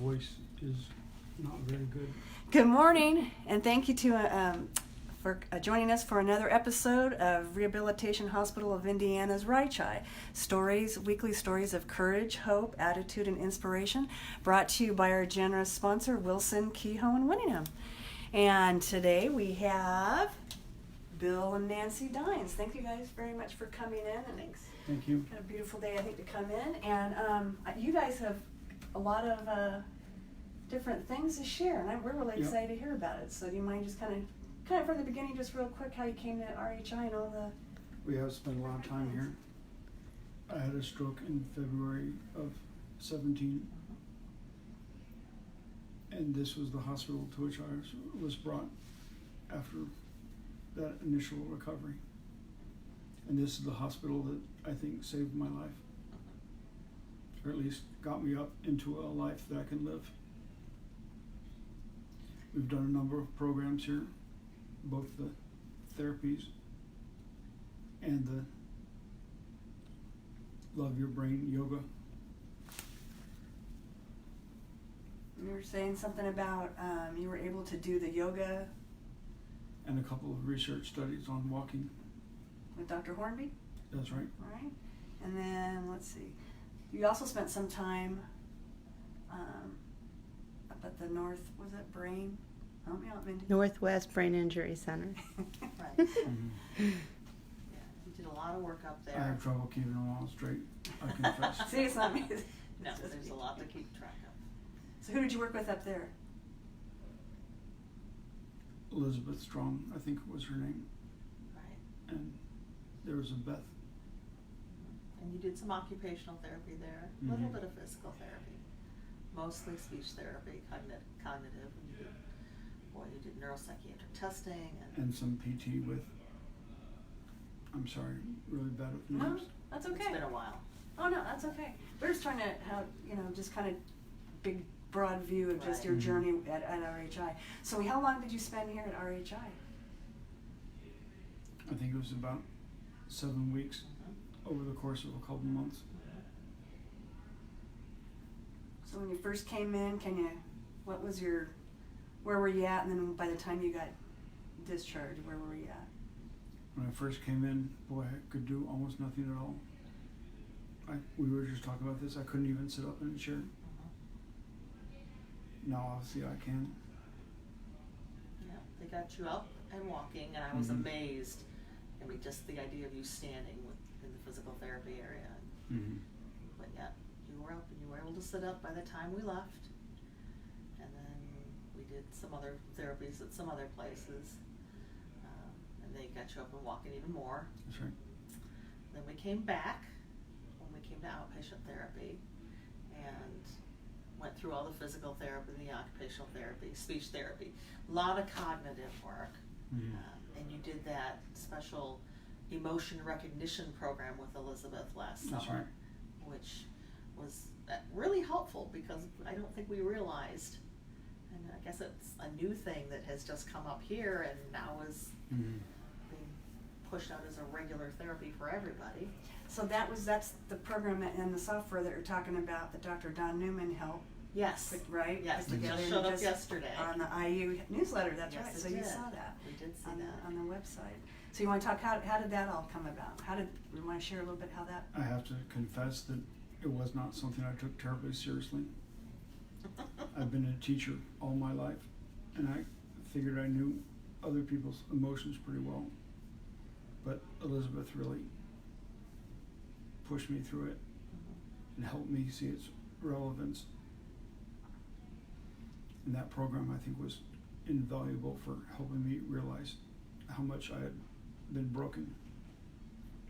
voice is not very good. Good morning, and thank you for joining us for another episode of Rehabilitation Hospital of Indiana's RHI. Weekly stories of courage, hope, attitude, and inspiration, brought to you by our generous sponsor, Wilson, Kehoe, and Winningham. And today we have Bill and Nancy Dynes. Thank you guys very much for coming in. And Thanks. Thank you. Kind of beautiful day, I think, to come in. And you guys have a lot of different things to share, and we're really excited to hear about it. So do you mind just kind of from the beginning, just real quick, how you came to RHI and all the... We have spent a lot of time here. I had a stroke in February of 17, and this was the hospital to which I was brought after that initial recovery. And this is the hospital that I think saved my life, or at least got me up into a life that I can live. We've done a number of programs here, both the therapies and the Love Your Brain yoga. You were saying something about you were able to do the yoga. And a couple of research studies on walking. With Dr. Hornby? That's right. All right. And then, let's see, you also spent some time up at the Brain? Northwest Brain Injury Center. Right. Yeah, you did a lot of work up there. I have trouble keeping them all straight, I confess. See, it's not me. No, there's a lot to keep track of. So who did you work with up there? Elizabeth Strong, I think was her name. Right. And there was a Beth. And you did some occupational therapy there, a little bit of physical therapy, mostly speech therapy, cognitive. You did neuropsychiatric testing. And some PT with, I'm sorry, really bad with names. No, that's okay. It's been a while. Oh, no, that's okay. We're just trying to have, just kind of big, broad view of just your journey at RHI. So how long did you spend here at RHI? I think it was about 7 weeks over the course of a couple months. So when you first came in, where were you at? And then by the time you got discharged, where were you at? When I first came in, boy, I could do almost nothing at all. We were just talking about this. I couldn't even sit up in a chair. Now obviously I can. Yeah, they got you up and walking, and I was amazed. I mean, just the idea of you standing in the physical therapy area. But yeah, you were up and you were able to sit up by the time we left. And then we did some other therapies at some other places. And they got you up and walking even more. That's right. Then we came back when we came to outpatient therapy and went through all the physical therapy, the occupational therapy, speech therapy, a lot of cognitive work. And you did that special emotion recognition program with Elizabeth last summer, which was really helpful because I don't think we realized, and I guess it's a new thing that has just come up here and now is being pushed out as a regular therapy for everybody. So that's the program and the software that you're talking about that Dr. Don Newman helped. Yes. Right? Yes, Put it together just showed up yesterday. On the IU newsletter, that's Yes, right. it So did. you saw that. We did see on that. on the website. So you want to talk, how did that all come about? You want to share a little bit how that? I have to confess that it was not something I took terribly seriously. I've been a teacher all my life, and I figured I knew other people's emotions pretty well. But Elizabeth really pushed me through it and helped me see its relevance. And that program, I think, was invaluable for helping me realize how much I had been broken,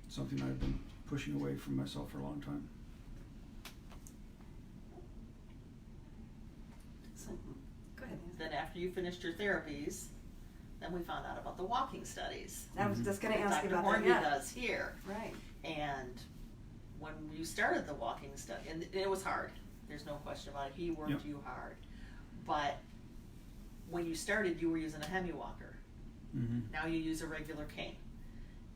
something I'd been pushing away from myself for a long time. So, go ahead. Then after you finished your therapies, then we found out about the walking studies. I was just going to ask you Dr. about Hornby that. does here. Right. And when you started the walking study, and it was hard, there's no question about it, he worked you hard. But when you started, you were using a hemi walker. Now you use a regular cane.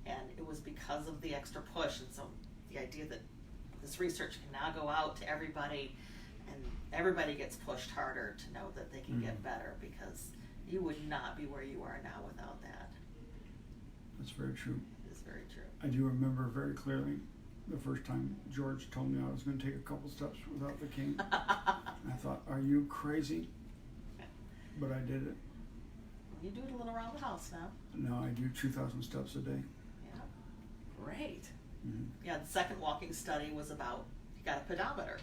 And it was because of the extra push, and so the idea that this research can now go out to everybody And everybody gets pushed harder to know that they can get better, because you would not be where you are now without that. That's very true. It is very true. I do remember very clearly the first time George told me I was going to take a couple steps without the cane. And I thought, are you crazy? But I did it. You do it a little around the house now. Now I do 2,000 steps a day. Yeah. Great. Mm-hmm. Yeah, the second walking study was about, he got a pedometer.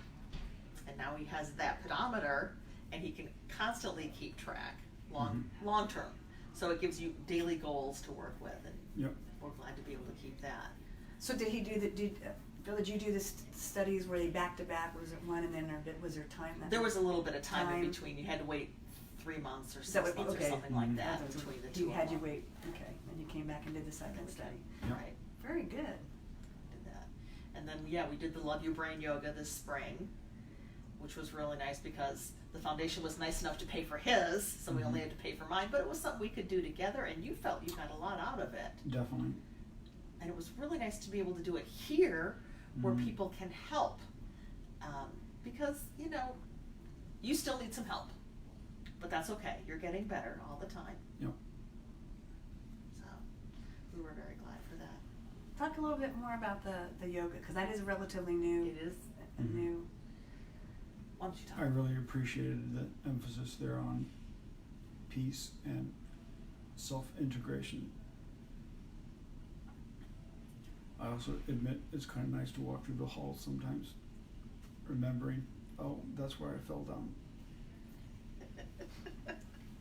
And now he has that pedometer, and he can constantly keep track, long term. So it gives you daily goals to work with, and Yep. we're glad to be able to keep that. So did he do the, Bill, did you do the studies where they back to back? Was it one and then, or was there time? There was a little bit of time in Time. between. You had to wait 3 months or Is that 6 what- months okay. or something like that That's what- between the You two had of you them. wait, okay, and you came back and did the second study. Yep. Right. Very good. Did that. And then, yeah, we did the Love Your Brain yoga this spring, which was really nice because the foundation was nice enough to pay for his, so we only had to pay for mine, but it was something we could do together, and you felt you got a lot out of it. Definitely. And it was really nice to be able to do it here where people can help. Because, you know, you still need some help, but that's okay. You're getting better all the time. Yep. So we were very glad for that. Talk a little bit more about the yoga, because that is relatively new. It is. A new. Why don't you talk? I really appreciated the emphasis there on peace and self-integration. I also admit it's kind of nice to walk through the halls sometimes, remembering, oh, that's where I fell down.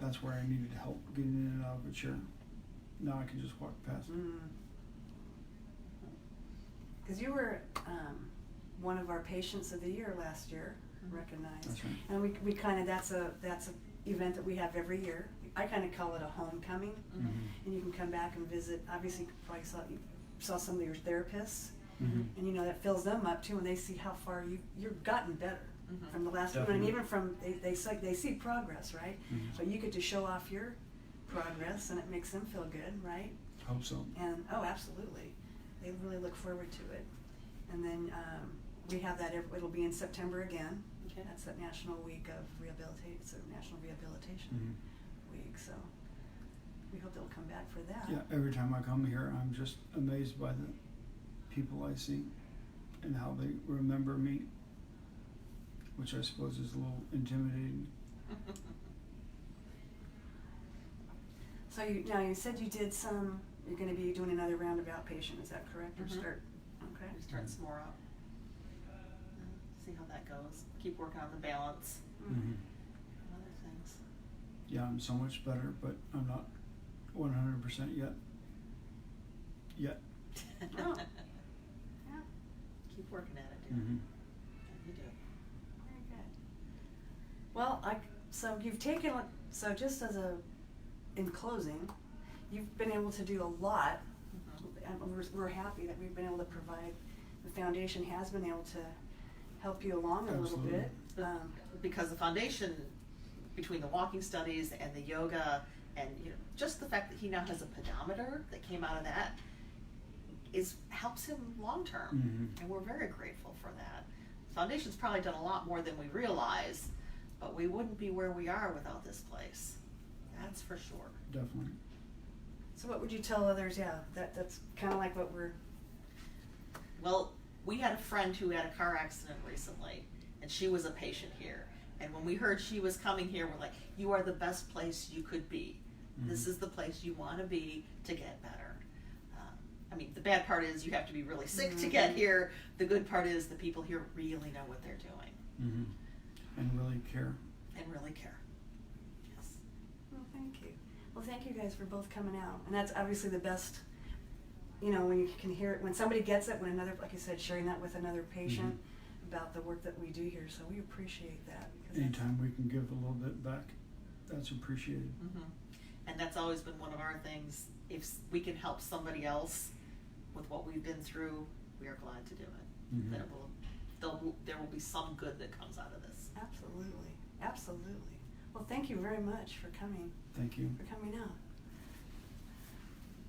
That's where I needed help getting in and out of a chair. Now I can just walk past. Because you were one of our patients of the year last year, recognized. That's right. And we kind of, that's a event that we have every year. I kind of call it a homecoming. And you can come back and visit. Obviously, you probably saw some of your therapists, and you know that fills them up too, and they see how far you've gotten better from the last one, and Definitely. even from they see progress, right? But you get to show off your progress, and it makes them feel good, right? Hope so. And oh, absolutely, they really look forward to it. And then we have that. It'll be in September again. Okay. That's that National Week of Rehabilitation. It's a National Rehabilitation Week, so we hope they'll come back for that. Yeah, every time I come here, I'm just amazed by the people I see and how they remember me, which I suppose is a little intimidating. So you said you did some. You're going to be doing another round of outpatient. Is that correct? Or start? Okay. We start some more up. See how that goes. Keep working on the balance and other things. Yeah, I'm so much better, but I'm not 100% yet. Oh. Yeah. Keep working at it, dude. Yeah, you do. Very good. Well, so you've taken, so just as in closing, you've been able to do a lot, and we're happy that we've been able to provide, the foundation has been able to help you along a little bit. Because the foundation, between the walking studies and the yoga, and just the fact that he now has a pedometer that came out of that, helps him long term, and we're very grateful for that. The foundation's probably done a lot more than we realize, but we wouldn't be where we are without this place. That's for sure. Definitely. So what would you tell others? Yeah, that's kind of like what we're. Well, we had a friend who had a car accident recently, and she was a patient here. And when we heard she was coming here, we're like, you are the best place you could be. This is the place you want to be to get better. I mean, the bad part is you have to be really sick to get here. The good part is the people here really know what they're doing. And really care. And really care. Yes. Well, thank you. Well, thank you guys for both coming out. And that's obviously the best, when you can hear it, when somebody gets it, when another, like you said, sharing that with another patient about the work that we do here. So we appreciate that. Anytime we can give a little bit back, that's appreciated. And that's always been one of our things. If we can help somebody else with what we've been through, we are glad to do it. That there will be some good that comes out of this. Absolutely. Absolutely. Well, thank you very much for coming. Thank you. For coming out.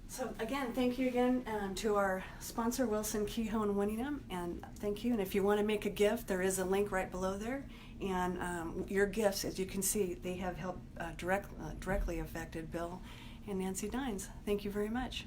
So again, thank you again to our sponsor, Wilson Kehoe and Winningham, and thank you. And if you want to make a gift, there is a link right below there. And your gifts, as you can see, they have helped directly affected Bill and Nancy Dynes. Thank you very much.